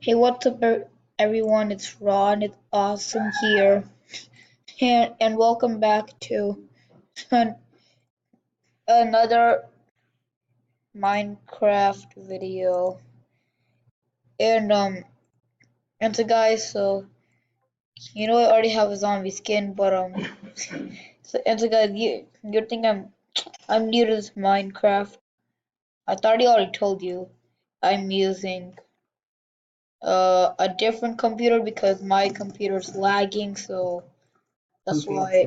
Hey, what's up, everyone? It's Ron. It's awesome here, and welcome back to an, another Minecraft video. And and so guys, so I already have a zombie skin, but so guys, you think I'm new to this Minecraft? I thought I already told you I'm using a different computer because my computer's lagging, so that's why.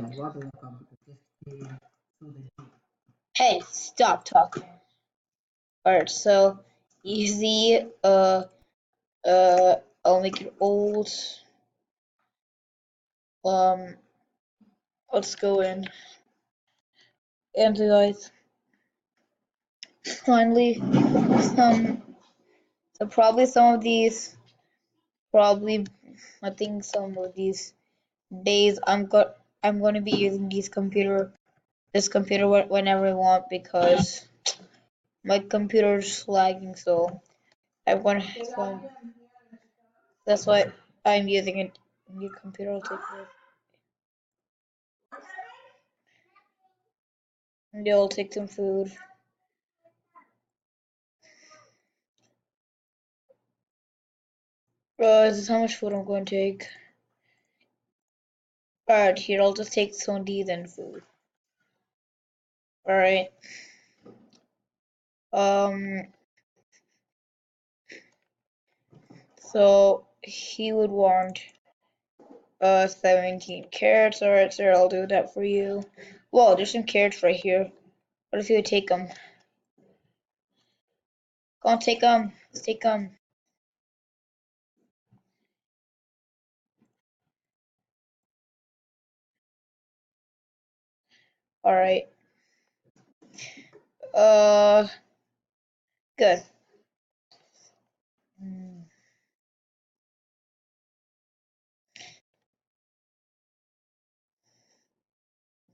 Hey, stop talking. Alright, so easy. I'll make it old. Um, let's go in. And guys, finally, some. So probably some of these. Probably, I think some of these days I'm going to be using this computer whenever I want because my computer's lagging. So I'm gonna. So that's why I'm using a new computer. I'll take it. And I'll take some food. This is how much food I'm going to take. Alright, here, I'll just take some of these and food. Alright. Um, so he would want 17 carrots. Alright, sir, I'll do that for you. Whoa, there's some carrots right here. What if you would take them? Go on, take them. Let's take them. Alright. Uh, good.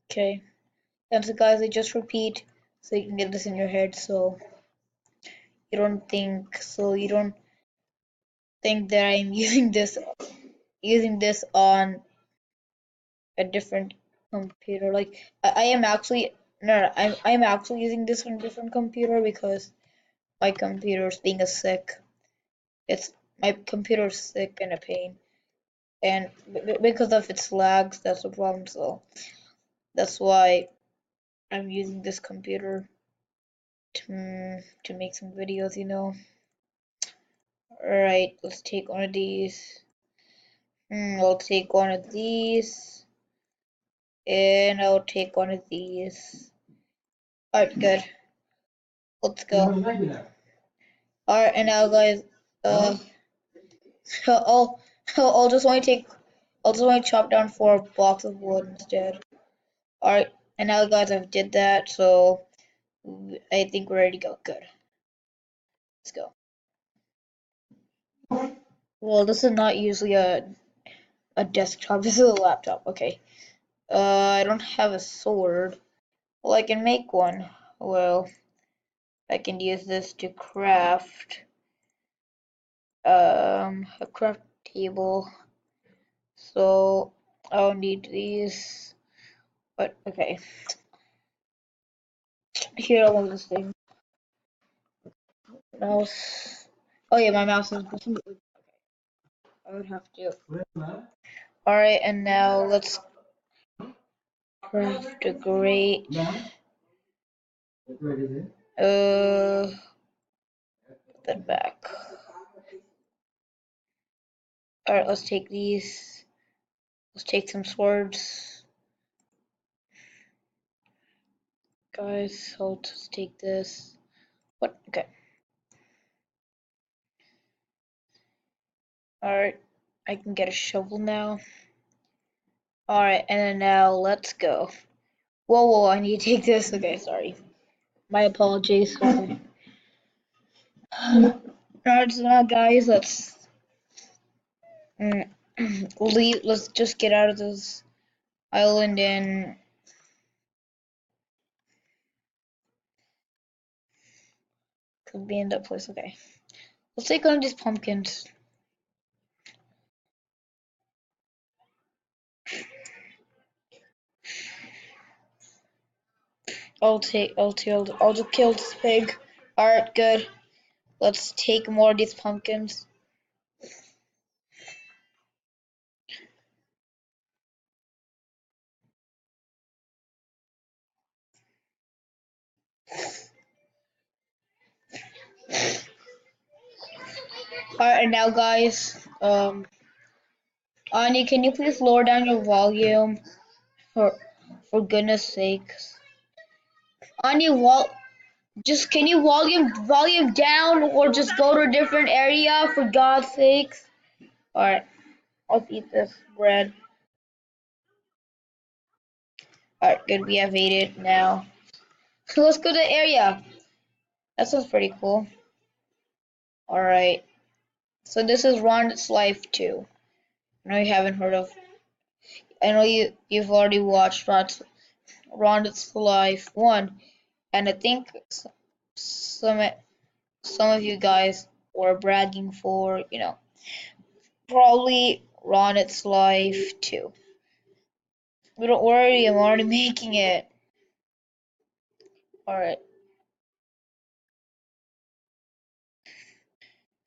Okay. And so guys, I just repeat so you can get this in your head you don't think that I'm using this on a different computer. Like I am actually no, I'm actually using this on a different computer because my computer's being a sick. It's my computer's sick and a pain, and because of its lags, that's the problem. So that's why I'm using this computer to make some videos. All right, let's take one of these. I'll take one of these, and I'll take one of these. Alright, good. Let's go. Alright, and now guys, uh, I'll, I'll just want to take, I'll just want to chop down 4 blocks of wood instead. Alright, and now guys, I've did that, so I think we're ready to go. Good. Let's go. Well, this is not usually a desktop. This is a laptop. Okay. I don't have a sword. Well, I can make one. Well, I can use this to craft a craft table. So I'll need these. But okay. Here I'll move this thing. Mouse. Oh yeah, my mouse is I would have to. Alright, and now let's craft a grate. Put that back. Alright, let's take these. Let's take some swords. Guys, I'll just take this. What? Okay. Alright, I can get a shovel now. Alright, and then now let's go. Whoa, I need to take this. Okay, sorry. My apologies. Alright, so now guys, mm, leave. Let's just get out of this island and could be in that place. Okay, let's take one of these pumpkins. I'll just kill this pig. Alright, good. Let's take more of these pumpkins. Alright, and now guys, Anya, can you please lower down your volume for goodness sakes? Anya, just can you volume down or just go to a different area for God's sakes? Alright, let's eat this bread. Alright, good, we have ate it now. So let's go to the area. That sounds pretty cool. Alright, so this is Ronit's Life 2. I know you haven't heard of. I know you've already watched Ronit's Life 1, and I think some some of you guys were bragging for, probably Ronit's Life 2. But don't worry, I'm already making it. Alright,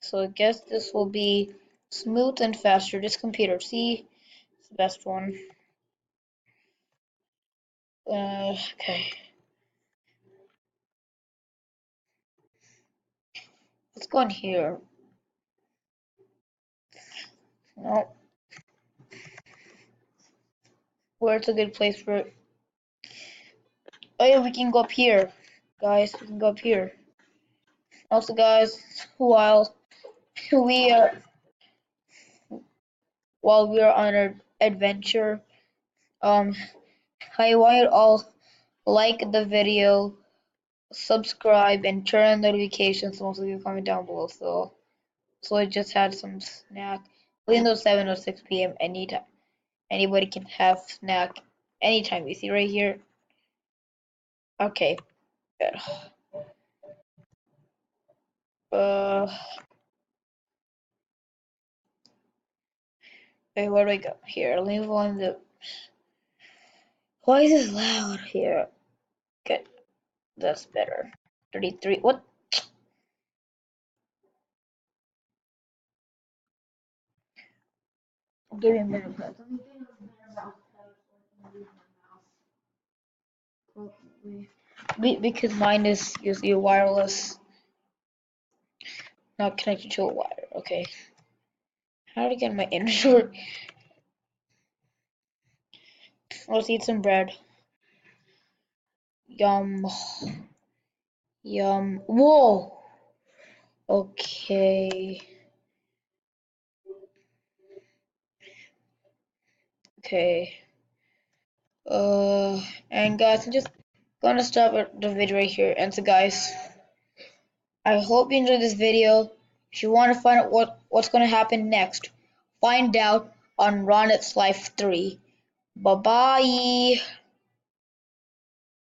so I guess this will be smooth and faster. This computer, see, it's the best one. Okay. Let's go in here. No, where's a good place for it? Oh yeah, we can go up here. Guys, we can go up here. Also guys, while we are while we are on our adventure, I want you to all like the video, subscribe, and turn on notifications. Most of you comment down below. So I just had some snack. Even though 7 or 6 p.m. anytime, anybody can have snack anytime. You see right here. Okay, good. Uh, wait, where do I go? Here, leave on the. Why is this loud here? Good, that's better. 33. What? Give me a minute, guys. Because mine is usually wireless, not connected to a wire. Okay. How to get my internet? Let's eat some bread. Yum. Yum. Whoa. Okay. Okay. And guys, I'm just gonna stop the video right here. And so, guys, I hope you enjoyed this video. If you want to find out what's gonna happen next, find out on Ronit's Life 3. Bye bye.